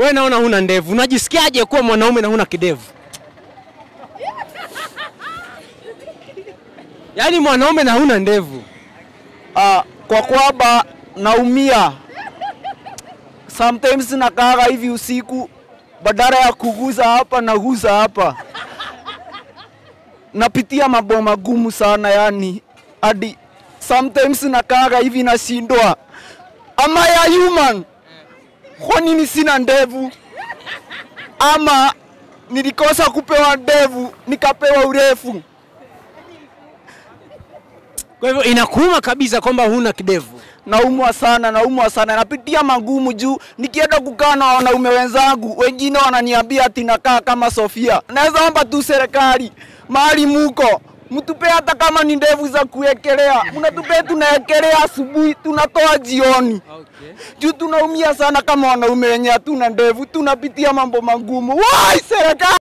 Wewe naona huna ndevu. Unajisikiaje kuwa mwanaume na huna kidevu? Yaani mwanaume na huna ndevu. Kwa kwamba naumia. Sometimes nakaa hivi usiku badala ya kuguza hapa na guza hapa. Napitia mambo magumu sana yani. Hadi sometimes nakaa hivi nashindwa. Am I a human? Kwa nini sina ndevu? Ama nilikosa kupewa ndevu nikapewa urefu? Kwa hivyo inakuuma kabisa kwamba huna kidevu. Naumwa sana. Napitia magumu juu nikienda kukaa na wanaume wenzangu, wengine wananiambia ati nakaa kama Sofia. Naweza omba tu serikali, mahali muko, mtupe hata kama ni ndevu za kuwekelea. Mnatupe tunawekelea asubuhi, tunatoa jioni. Okay. Juu tunaumia sana kama wanaume wenye hatuna ndevu, tunapitia mambo magumu. Wai serikali!